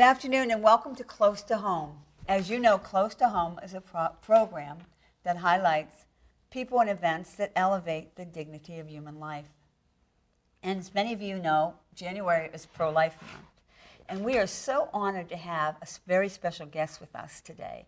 afternoon and welcome to Close to Home. As you know, Close to Home is a program that highlights people and events that elevate the dignity of human life. And as many of you know, January is Pro-Life Month. And we are so honored to have a very special guest with us today.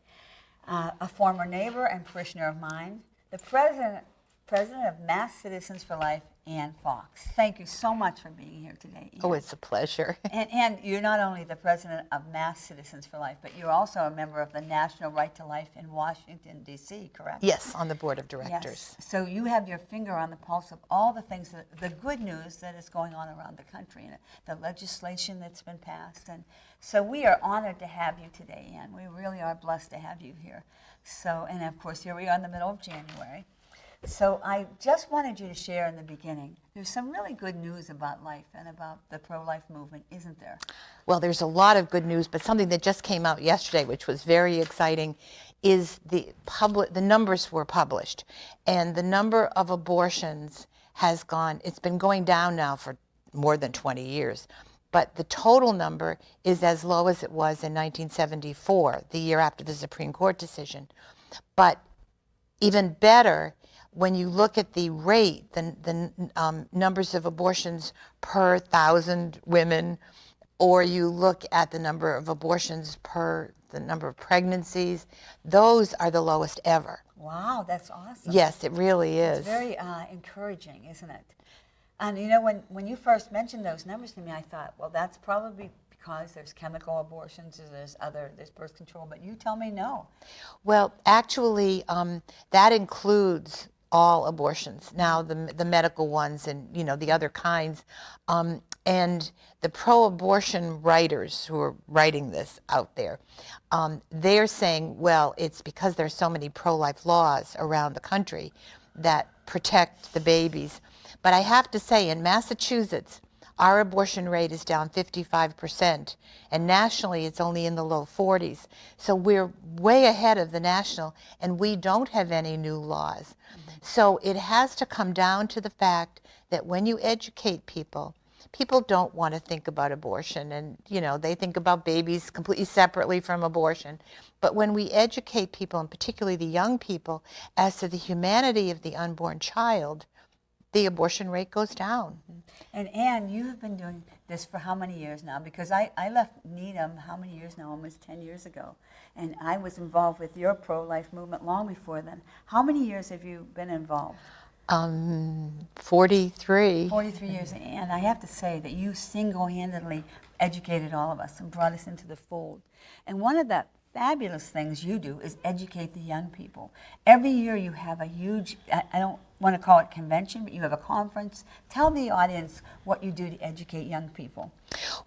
A former neighbor and parishioner of mine, the president of Mass Citizens for Life, Ann Fox. Thank you so much for being here today, Ann. Oh, it's a pleasure. And you're not only the president of Mass Citizens for Life, but you're also a member of the National Right to Life in Washington, D.C., correct? Yes, on the board of directors. Yes. So you have your finger on the pulse of all the things, the good news that is going on around the country, and the legislation that's been passed. And so we are honored to have you today, Ann. We really are blessed to have you here. So, and of course, here we are in the middle of January. So I just wanted you to share in the beginning, there's some really good news about life and about the pro-life movement, isn't there? Well, there's a lot of good news, but something that just came out yesterday, which was very exciting, is the numbers were published. And the number of abortions has gone, it's been going down now for more than 20 years. But the total number is as low as it was in 1974, the year after the Supreme Court decision. But even better, when you look at the rate, the numbers of abortions per 1,000 women, or you look at the number of abortions per the number of pregnancies, those are the lowest ever. Wow, that's awesome. Yes, it really is. It's very encouraging, isn't it? And you know, when you first mentioned those numbers to me, I thought, well, that's probably because there's chemical abortions, there's birth control, but you tell me no. Well, actually, that includes all abortions, now the medical ones and the other kinds, and the pro-abortion writers who are writing this out there, they're saying, well, it's because there's so many pro-life laws around the country that protect the babies. But I have to say, in Massachusetts, our abortion rate is down 55%, and nationally it's only in the low 40s. So we're way ahead of the national, and we don't have any new laws. So it has to come down to the fact that when you educate people, people don't want to think about abortion, and they think about babies completely separately from abortion. But when we educate people, and particularly the young people, as to the humanity of the unborn child, the abortion rate goes down. And Ann, you have been doing this for how many years now? Because I left Needham how many years now? Almost 10 years ago. And I was involved with your pro-life movement long before then. How many years have you been involved? 43. 43 years. And I have to say that you single-handedly educated all of us and brought us into the fold. And one of the fabulous things you do is educate the young people. Every year you have a huge, I don't want to call it convention, but you have a conference. Tell the audience what you do to educate young people.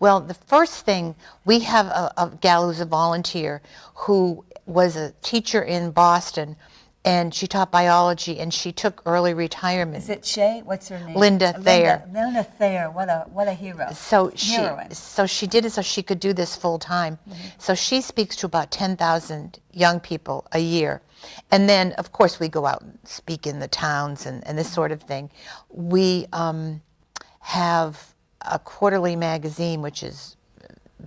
Well, the first thing, we have a gal who's a volunteer who was a teacher in Boston, and she taught biology, and she took early retirement. Is it Shay? What's her name? Linda Thayer. Linda Thayer, what a hero. So she did it so she could do this full time. Mm-hmm. So she speaks to about 10,000 young people a year. And then, of course, we go out and speak in the towns and this sort of thing. We have a quarterly magazine, which is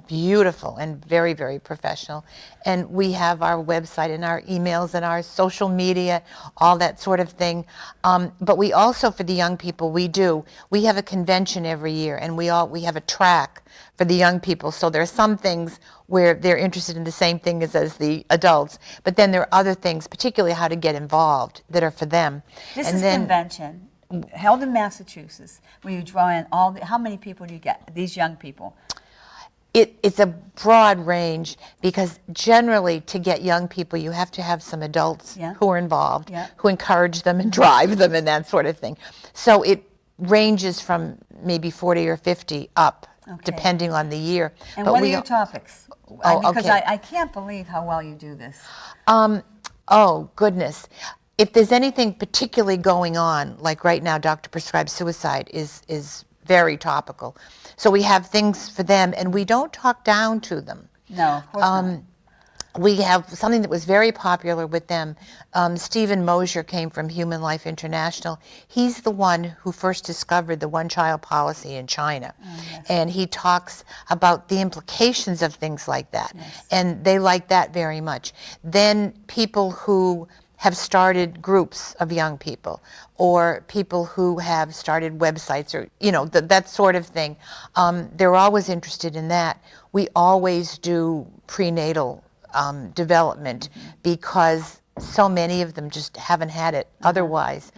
beautiful and very, very professional. And we have our website and our emails and our social media, all that sort of thing. But we also, for the young people, we have a convention every year, and we have a track for the young people. So there are some things where they're interested in the same thing as the adults. But then there are other things, particularly how to get involved, that are for them. This is convention held in Massachusetts, where you draw in how many people do you get, these young people? It's a broad range, because generally to get young people you have to have some adults who are involved, who encourage them and drive them and that sort of thing. So it ranges from maybe 40 or 50 up, depending on the year. And what are your topics? Because I can't believe how well you do this. Oh, goodness. If there's anything particularly going on, like right now, Doctor Prescribed Suicide is very topical. So we have things for them, and we don't talk down to them. No, of course not. we have something that was very popular with them. Stephen Mosier came from Human Life International. He's the one who first discovered the one-child policy in China. Yes. And he talks about the implications of things like that. Yes. And they like that very much. Then people who have started groups of young people, or people who have started websites, or that sort of thing. They're always interested in that. We always do prenatal development because so many of them just haven't had it otherwise.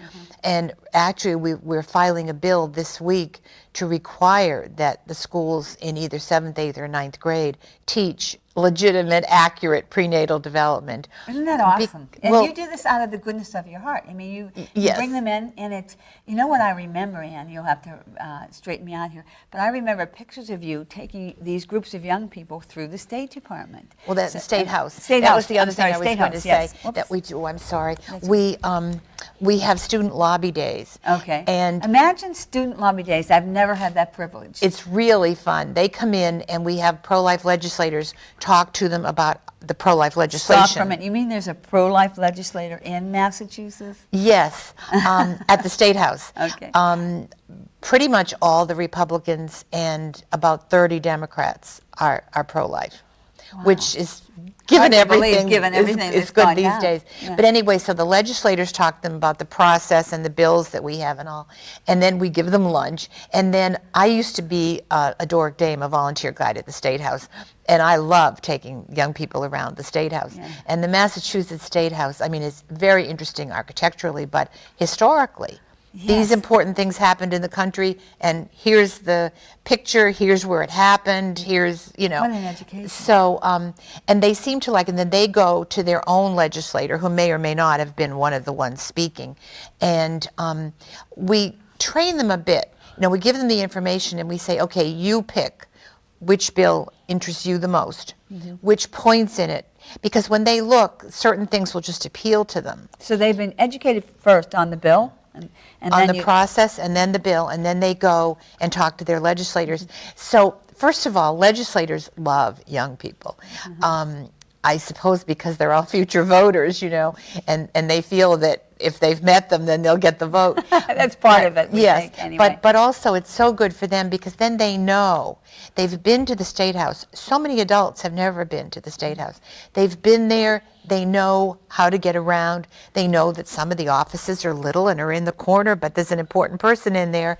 And actually, we're filing a bill this week to require that the schools in either 7th, 8th, or 9th grade teach legitimate, accurate prenatal development. Isn't that awesome? And well, you do this out of the goodness of your heart. I mean, you yes. bring them in, and it's, you know what I remember, Ann, you'll have to straighten me out here, but I remember pictures of you taking these groups of young people through the State Department. Well, that's the State House. State that House. was the other I'm sorry, thing I was State going House, to yes. say that we do. I'm sorry. That's We have student lobby days. Okay. And imagine student lobby days. I've never had that privilege. it's really fun. They come in and we have pro-life legislators talk to them about the pro-life legislation. Stop for a minute. You mean there's a pro-life legislator in Massachusetts? Yes, at the State House. Okay. Pretty much all the Republicans and about 30 Democrats are pro-life, which is given Hard to believe, everything, given everything is that's good gone these down. days. Yeah. But anyway, so the legislators talk to them about the process and the bills that we have and all, and then we give them lunch. And then I used to be a Doric Dame, a volunteer guide at the State House, and I love taking young people around the State House. Yeah. And the Massachusetts State House, I mean, it's very interesting architecturally, but historically, these important things happened in the country, and here's the picture, here's where it happened, here's, What an education. So, and they seem to like, and then they go to their own legislator, who may or may not have been one of the ones speaking, and we train them a bit. We give them the information, and we say, okay, you pick which bill interests you the most, which points in it, because when they look, certain things will just appeal to them. So they've been educated first on the bill? And On then the process, and then the bill, and then they go and talk to their legislators. So first of all, legislators love young people. I suppose because they're all future voters, and they feel that if they've met them, then they'll get the vote. That's part of it, we Yes, think, anyway. but also it's so good for them because then they know. They've been to the State House. So many adults have never been to the State House. They've been there. They know how to get around. They know that some of the offices are little and are in the corner, but there's an important person in there.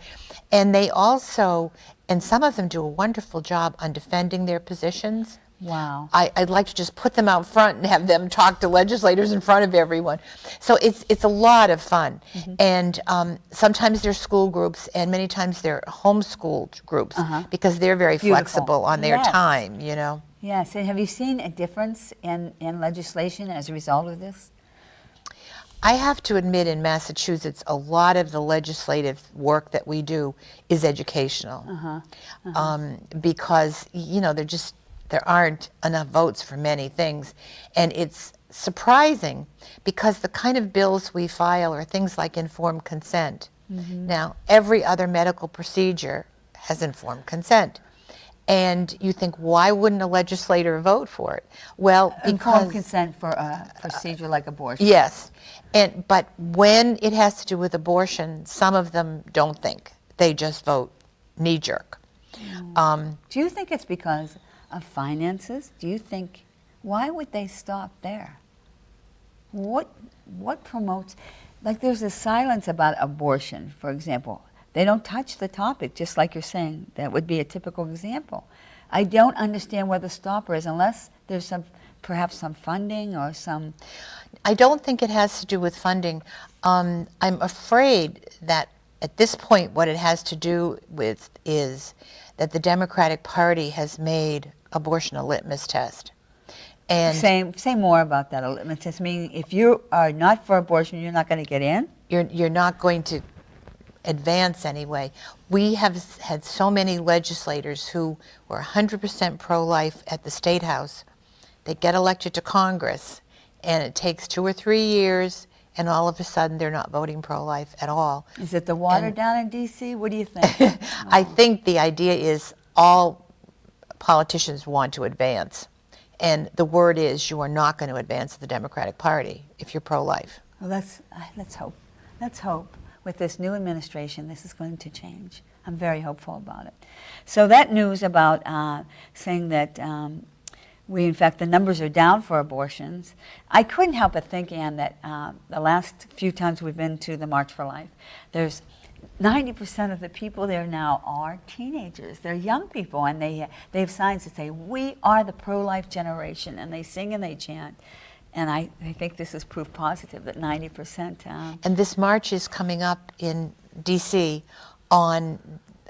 And they also, and some of them do a wonderful job on defending their positions. Wow. I'd like to just put them out front and have them talk to legislators in front of everyone. So it's a lot of fun. And sometimes they're school groups, and many times they're homeschooled groups because they're very Beautiful. flexible on their Yes. time, Yes, and have you seen a difference in legislation as a result of this? I have to admit, in Massachusetts, a lot of the legislative work that we do is educational. Because, there aren't enough votes for many things. And it's surprising because the kind of bills we file are things like informed consent. Now, every other medical procedure has informed consent. And you think, why wouldn't a legislator vote for it? Well, Informed because consent for a procedure like abortion. yes, but when it has to do with abortion, some of them don't think. They just vote knee jerk. Do you think it's because of finances? Do you think, why would they stop there? What promotes, like there's a silence about abortion, for example. They don't touch the topic, just like you're saying. That would be a typical example. I don't understand where the stopper is unless there's perhaps some funding or some... I don't think it has to do with funding. I'm afraid that at this point what it has to do with is that the Democratic Party has made abortion a litmus test. And Say more about that, a litmus test. Meaning if you are not for abortion, you're not going to get in? you're not going to advance anyway. We have had so many legislators who were 100% pro-life at the State House. They get elected to Congress, and it takes 2 or 3 years, and all of a sudden they're not voting pro-life at all. Is it the water down in D.C.? What do you think? I think the idea is all politicians want to advance, And the word is you are not going to advance the Democratic Party if you're pro-life. Well, let's hope. Let's hope with this new administration this is going to change. I'm very hopeful about it. So that news about saying that in fact, the numbers are down for abortions. I couldn't help but think, Ann, that the last few times we've been to the March for Life, there's 90% of the people there now are teenagers. They're young people, and they have signs that say, "We are the pro-life generation," and they sing and they chant. And I think this is proof positive that 90%. And this march is coming up in D.C. on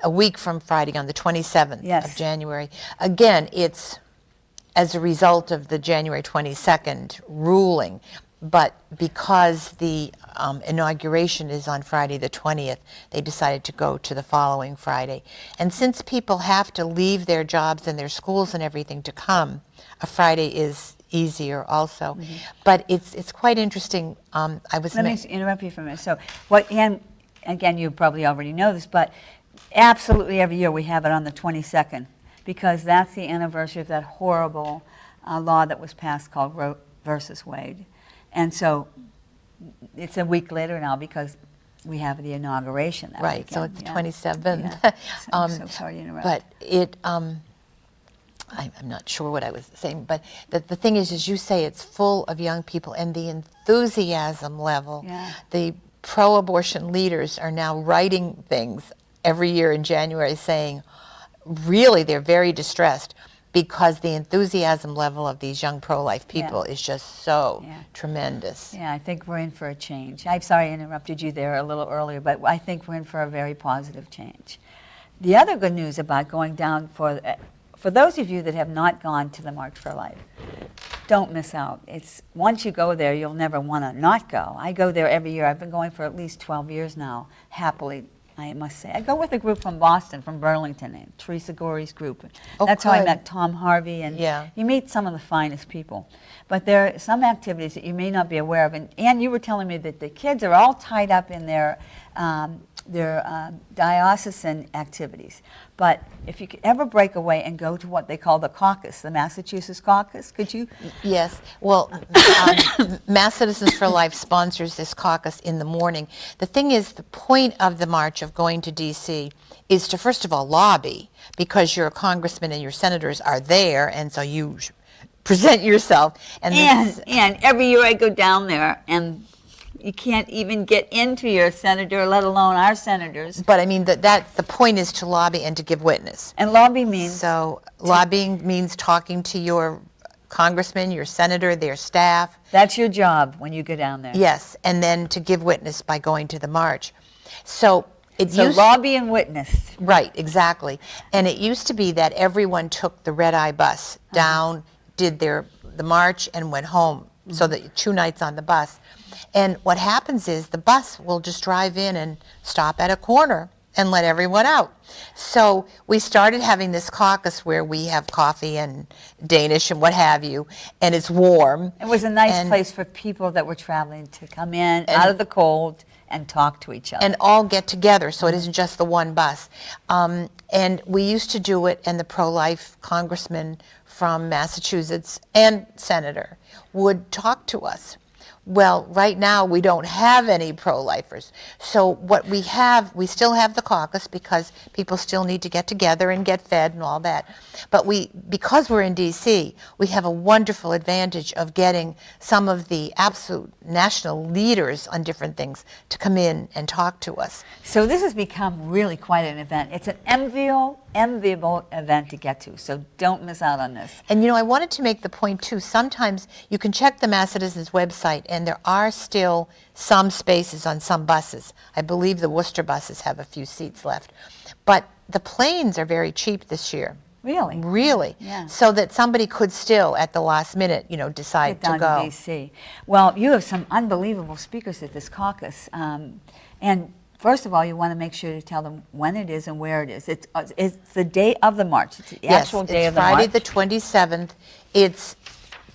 a week from Friday, on the 27th of January. Again, it's as a result of the January 22nd ruling, but because the inauguration is on Friday the 20th, they decided to go to the following Friday. And since people have to leave their jobs and their schools and everything to come, a Friday is easier also. Mm-hmm. But it's quite interesting. Let me interrupt you for a minute. So what, Ann, again, you probably already know this, but absolutely every year we have it on the 22nd because that's the anniversary of that horrible law that was passed called Roe versus Wade. And so it's a week later now because we have the inauguration that right, weekend. so it's the 27th. Yeah. I'm so sorry to interrupt. But it, I'm not sure what I was saying, but the thing is, as you say, it's full of young people, and the enthusiasm level, the pro-abortion leaders are now writing things every year in January saying, really, they're very distressed because the enthusiasm level of these young pro-life people is just so tremendous. Yeah, I think we're in for a change. I'm sorry I interrupted you there a little earlier, but I think we're in for a very positive change. The other good news about going down, for those of you that have not gone to the March for Life, don't miss out. It's once you go there, you'll never want to not go. I go there every year. I've been going for at least 12 years now, happily, I must say. I go with a group from Boston, from Burlington, and Teresa Gorey's group. That's how I met Tom Harvey, and you meet some of the finest people. But there are some activities that you may not be aware of. And you were telling me that the kids are all tied up in their diocesan activities. But if you could ever break away and go to what they call the caucus, the Massachusetts caucus, could you? Yes. Well, Mass Citizens for Life sponsors this caucus in the morning. The thing is, the point of the march of going to D.C. is to, first of all, lobby, because your congressmen and your senators are there, and so you present yourself. And every year I go down there, and you can't even get into your senator, let alone our senators. But I mean, the point is to lobby and to give witness. And lobby means? So lobbying means talking to your congressman, your senator, their staff. That's your job when you go down there. Yes, and then to give witness by going to the march. So lobby and witness. Right, exactly. And it used to be that everyone took the red-eye bus down, did the march, and went home. So that 2 nights on the bus. And what happens is the bus will just drive in and stop at a corner and let everyone out. So we started having this caucus where we have coffee and Danish and what have you, and it's warm. It was a nice place for people that were traveling to come in out of the cold and talk to each other. And all get together, so it isn't just the one bus. And we used to do it, and the pro-life congressman from Massachusetts and senator would talk to us. Well, right now we don't have any pro-lifers. So what we still have the caucus because people still need to get together and get fed and all that. But because we're in D.C., we have a wonderful advantage of getting some of the absolute national leaders on different things to come in and talk to us. So this has become really quite an event. It's an enviable event to get to, so don't miss out on this. And I wanted to make the point too, sometimes you can check the Mass Citizens website and there are still some spaces on some buses. I believe the Worcester buses have a few seats left. But the planes are very cheap this year. Really? Really. Yeah. So that somebody could still, at the last minute, decide to go. Get down to D.C. Well, you have some unbelievable speakers at this caucus. And first of all, you want to make sure to tell them when it is and where it is. It's the day of the march. It's the actual day of the march. Friday the 27th. It's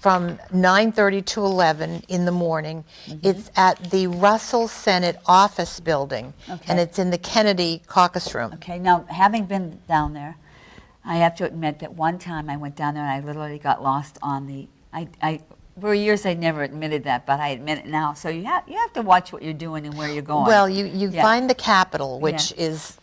from 9:30 to 11 in the morning. It's at the Russell Senate office building, and it's in the Kennedy caucus room. Okay, now having been down there, I have to admit that one time I went down there and I literally got lost on the, for years I never admitted that, but I admit it now. So you have to watch what you're doing and where you're going. Well, you Yeah. find the Capitol, which Yeah. is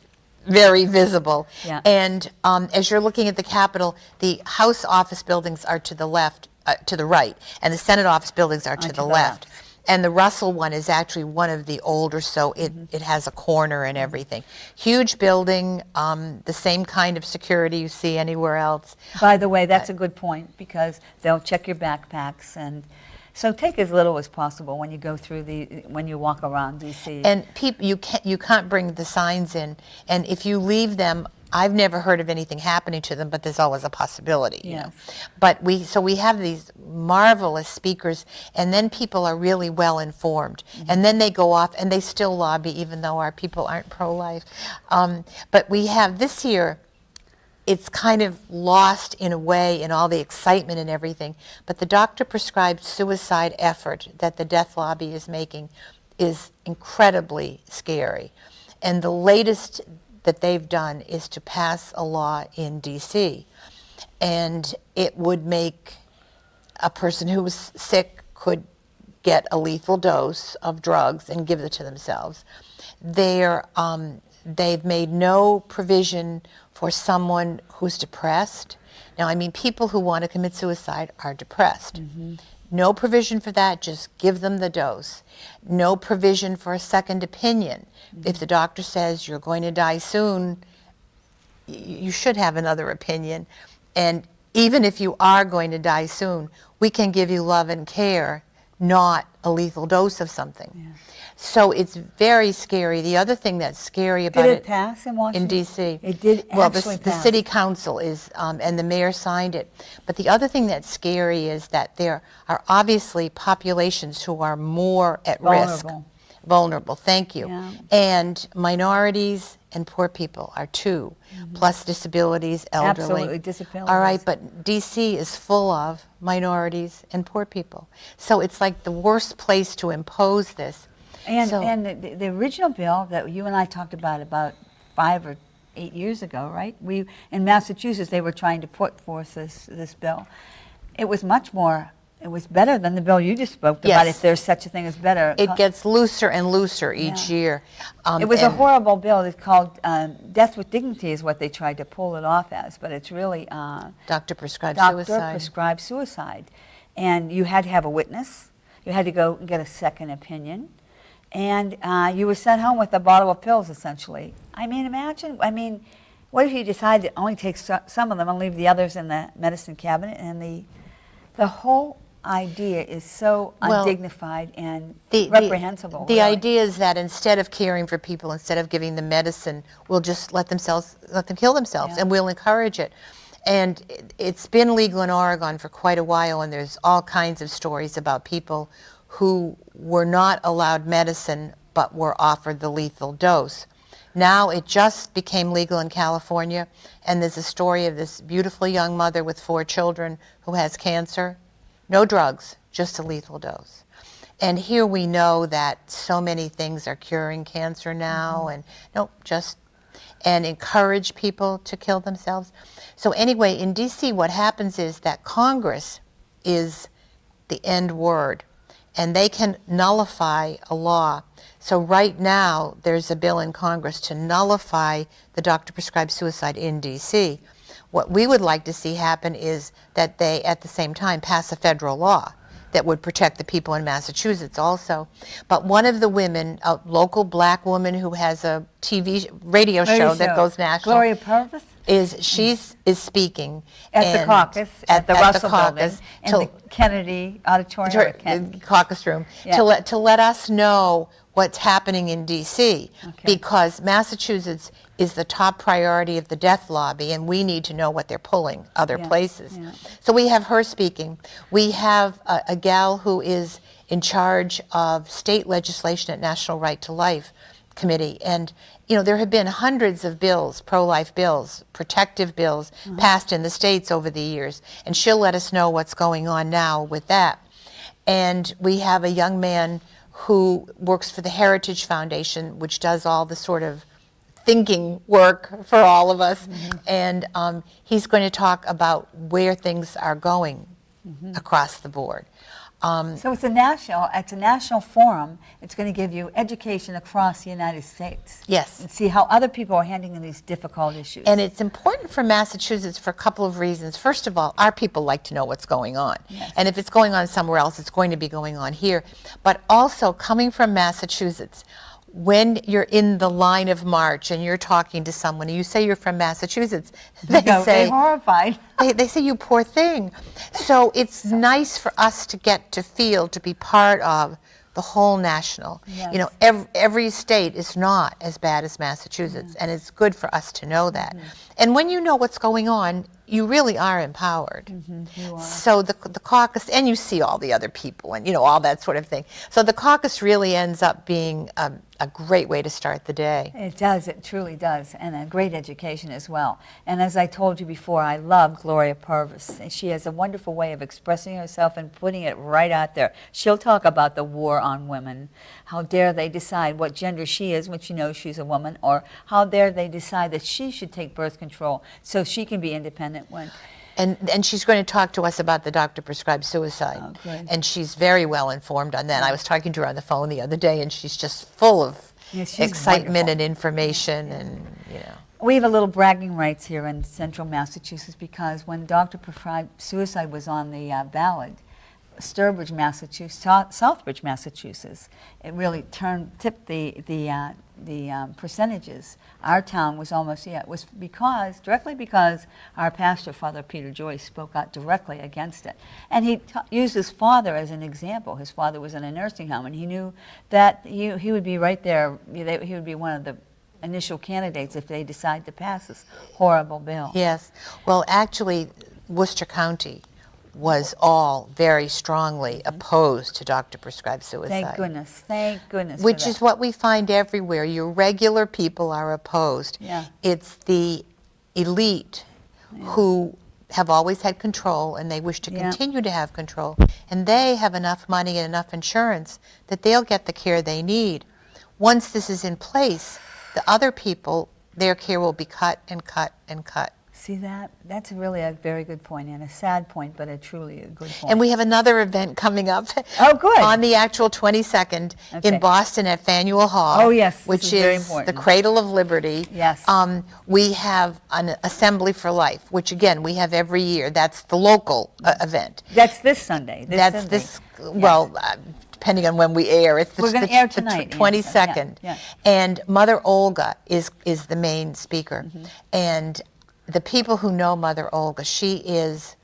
very visible. Yeah. And as you're looking at the Capitol, the House office buildings are to the left, to the right, and the Senate office buildings are to the left. And the Russell one is actually one of the older, so it has a corner and everything. Huge building, the same kind of security you see anywhere else. By the way, that's a good point, because they'll check your backpacks, and so take as little as possible when you go through when you walk around DC. And you can't bring the signs in, and if you leave them, I've never heard of anything happening to them, but there's always a possibility. You know? But we have these marvelous speakers, and then people are really well informed, and then they go off and they still lobby, even though our people aren't pro-life. But we have this year, it's kind of lost in a way in all the excitement and everything, but the doctor-prescribed suicide effort that the death lobby is making is incredibly scary. And the latest that they've done is to pass a law in DC, and it would make a person who was sick could get a lethal dose of drugs and give it to themselves. They've made no provision for someone who's depressed. Now, I mean, people who want to commit suicide are depressed. No provision for that, just give them the dose. No provision for a second opinion. If the doctor says you're going to die soon, you should have another opinion. And even if you are going to die soon, we can give you love and care, not a lethal dose of something. So it's very scary. The other thing that's scary about Did it pass in Washington? in D.C. It did Well, actually the pass. city council is, and the mayor signed it. But the other thing that's scary is that there are obviously populations who are more at risk. Vulnerable, thank you. Yeah. And minorities and poor people are two, plus disabilities, elderly. Absolutely, disabilities. All right, but D.C. is full of minorities and poor people. So it's like the worst place to impose this. And the original bill that you and I talked about 5 or 8 years ago, right? In Massachusetts, they were trying to put forth this bill. It was it was better than the bill you just spoke about, if there's such a thing as better. It gets looser and looser each year. It was a horrible bill. It's called Death with Dignity is what they tried to pull it off as, but it's really doctor-prescribed suicide. Doctor-prescribed suicide. And you had to have a witness. You had to go and get a second opinion. And you were sent home with a bottle of pills, essentially. I mean, imagine, what if you decide to only take some of them and leave the others in the medicine cabinet? And the whole idea is so undignified and reprehensible. The idea is that instead of caring for people, instead of giving them medicine, we'll just let them kill themselves, and we'll encourage it. And it's been legal in Oregon for quite a while, and there's all kinds of stories about people who were not allowed medicine but were offered the lethal dose. Now it just became legal in California, and there's a story of this beautiful young mother with 4 children who has cancer. No drugs, just a lethal dose. And here we know that so many things are curing cancer now, and and encourage people to kill themselves. So anyway, in DC, what happens is that Congress is the end word, and they can nullify a law. So right now, there's a bill in Congress to nullify the doctor-prescribed suicide in DC. What we would like to see happen is that they, at the same time, pass a federal law that would protect the people in Massachusetts also. But one of the women, a local black woman who has a radio show that goes national, Gloria Purvis? She's speaking at the caucus, at the Russell Building, in the Kennedy Auditorium. Caucus room, to let us know what's happening in D.C. Because Massachusetts is the top priority of the death lobby, and we need to know what they're pulling other places. So we have her speaking. We have a gal who is in charge of state legislation at National Right to Life Committee, and there have been hundreds of bills, pro-life bills, protective bills, passed in the states over the years, and she'll let us know what's going on now with that. And we have a young man who works for the Heritage Foundation, which does all the sort of thinking work for all of us. And he's going to talk about where things are going across the board. So it's a national forum. It's going to give you education across the United States. Yes. And see how other people are handling these difficult issues. And it's important for Massachusetts for a couple of reasons. First of all, our people like to know what's going on. Yes. And if it's going on somewhere else, it's going to be going on here. But also, coming from Massachusetts, when you're in the line of march and you're talking to someone and you say you're from Massachusetts, they say, they're horrified. they say, you poor thing. So it's nice for us to get to feel, to be part of the whole national. Yes. You know, every state is not as bad as Massachusetts, and it's good for us to know that. And when you know what's going on, you really are empowered. You are. So the caucus, and you see all the other people and, you know, all that sort of thing. So the caucus really ends up being a great way to start the day. It does, it truly does, and a great education as well. And as I told you before, I love Gloria Purvis. She has a wonderful way of expressing herself and putting it right out there. She'll talk about the war on women. How dare they decide what gender she is when she knows she's a woman, or how dare they decide that she should take birth control so she can be independent when... And she's going to talk to us about the doctor-prescribed suicide. Oh, good. And she's very well informed on that. I was talking to her on the phone the other day, and she's just full of She's excitement wonderful. and information, and, you know. We have a little bragging rights here in central Massachusetts because when doctor-prescribed suicide was on the ballot, Sturbridge, Massachusetts, Southbridge, Massachusetts, it really tipped the percentages. Our town was almost, it was directly because our pastor, Father Peter Joyce, spoke out directly against it. And he used his father as an example. His father was in a nursing home, and he knew that he would be right there. He would be one of the initial candidates if they decide to pass this horrible bill. Yes. Well, actually, Worcester County was all very strongly opposed to doctor-prescribed suicide. Thank goodness. Thank goodness. Which is what we find everywhere. Your regular people are opposed. Yeah. It's the elite who have always had control, and they wish to continue to have control. And they have enough money and enough insurance that they'll get the care they need. Once this is in place, the other people, their care will be cut and cut and cut. See that? That's really a very good point, and a sad point, but truly a good point. And we have another event coming up. Oh, good. On the actual 22nd Okay. in Boston at Faneuil Hall. Oh, yes, this which is very is important. the Cradle of Liberty. Yes. We have an Assembly for Life, which again we have every year. That's the local event. That's this Sunday. That's Sunday. this. Well, depending on when we air, it's the, We're gonna air tonight, the Anne, so, 22nd. yeah. And Mother Olga is the main speaker, and the people who know Mother Olga, she is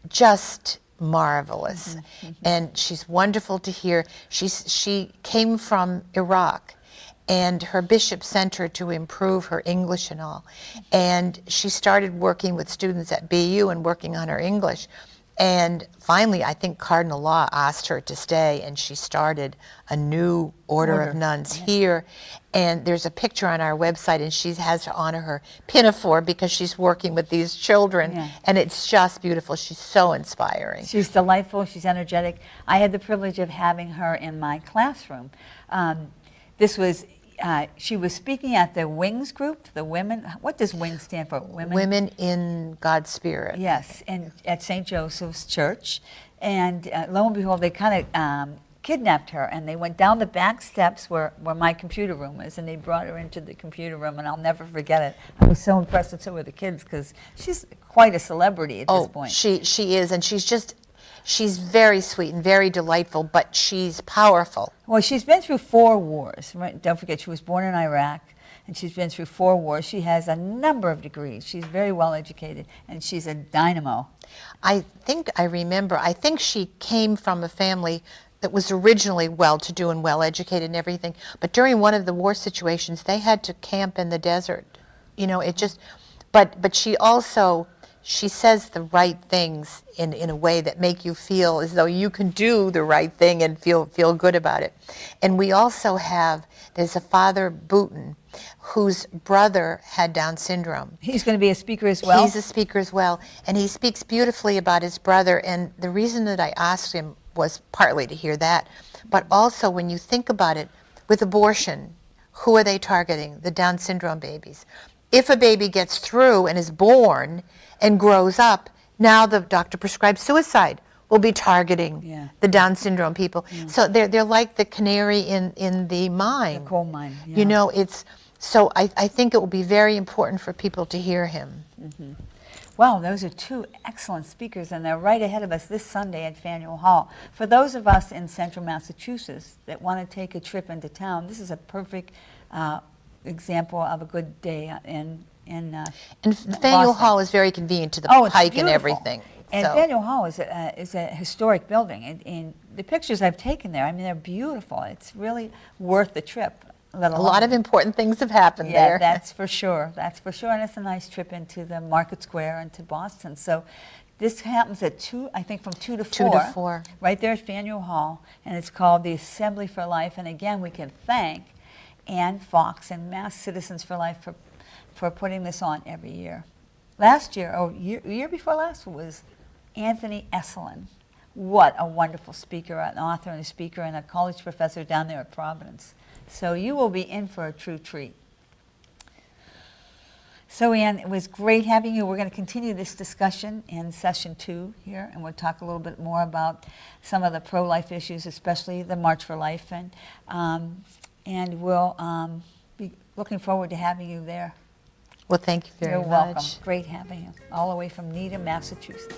just marvelous, and she's wonderful to hear. She came from Iraq, and her bishop sent her to improve her English and all, and she started working with students at BU and working on her English. And finally, I think Cardinal Law asked her to stay, and she started a new order of nuns here. And there's a picture on our website, and she has to honor her pinafore because she's working with these children, Yeah. and it's just beautiful. She's so inspiring. She's delightful. She's energetic. I had the privilege of having her in my classroom. She was speaking at the WINGS group, the women. What does WINGS stand for? Women in God's Spirit. Yes, and at St. Joseph's Church. And lo and behold, they kind of kidnapped her, and they went down the back steps where my computer room is, and they brought her into the computer room, and I'll never forget it. I was so impressed, and so were the kids, because she's quite a celebrity at this point. She is, and she's very sweet and very delightful, but she's powerful. Well, she's been through 4 wars. Right? Don't forget, she was born in Iraq, and she's been through 4 wars. She has a number of degrees. She's very well educated, and she's a dynamo. I think she came from a family that was originally well-to-do and well-educated and everything, but during one of the war situations, they had to camp in the desert. You know, it just, but she says the right things in a way that make you feel as though you can do the right thing and feel good about it. And we also there's a Father Booton whose brother had Down syndrome. He's going to be a speaker as well? He's a speaker as well, and he speaks beautifully about his brother, and the reason that I asked him was partly to hear that, but also when you think about it, with abortion, Who are they targeting? The Down syndrome babies. If a baby gets through and is born and grows up, now the doctor prescribes suicide. Will be targeting the Down syndrome people. So they're like the canary in the mine. The coal mine. Yeah. You know, so I think it will be very important for people to hear him. Mm-hmm. Well, those are two excellent speakers, and they're right ahead of us this Sunday at Faneuil Hall. For those of us in central Massachusetts that want to take a trip into town, this is a perfect example of a good day in And Faneuil Hall is very convenient to the Pike and everything. And Faneuil Hall is a historic building. And the pictures I've taken there, I mean, they're beautiful. It's really worth the trip. A lot of important things have happened there. Yeah, that's for sure. That's for sure. And it's a nice trip into the Market Square and to Boston. So this happens at 2, I think from 2 to 4. 2 to 4. Right there at Faneuil Hall. And it's called the Assembly for Life. And again, we can thank Ann Fox and Mass Citizens for Life for putting this on every year. Last year, year before last, was Anthony Esselin. What a wonderful speaker, an author and a speaker and a college professor down there at Providence. So you will be in for a true treat. So Ann, it was great having you. We're going to continue this discussion in session 2 here, and we'll talk a little bit more about some of the pro-life issues, especially the March for Life, and we'll be looking forward to having you there. Well, thank you very much. You're welcome. Great having you, all the way from Needham, Massachusetts.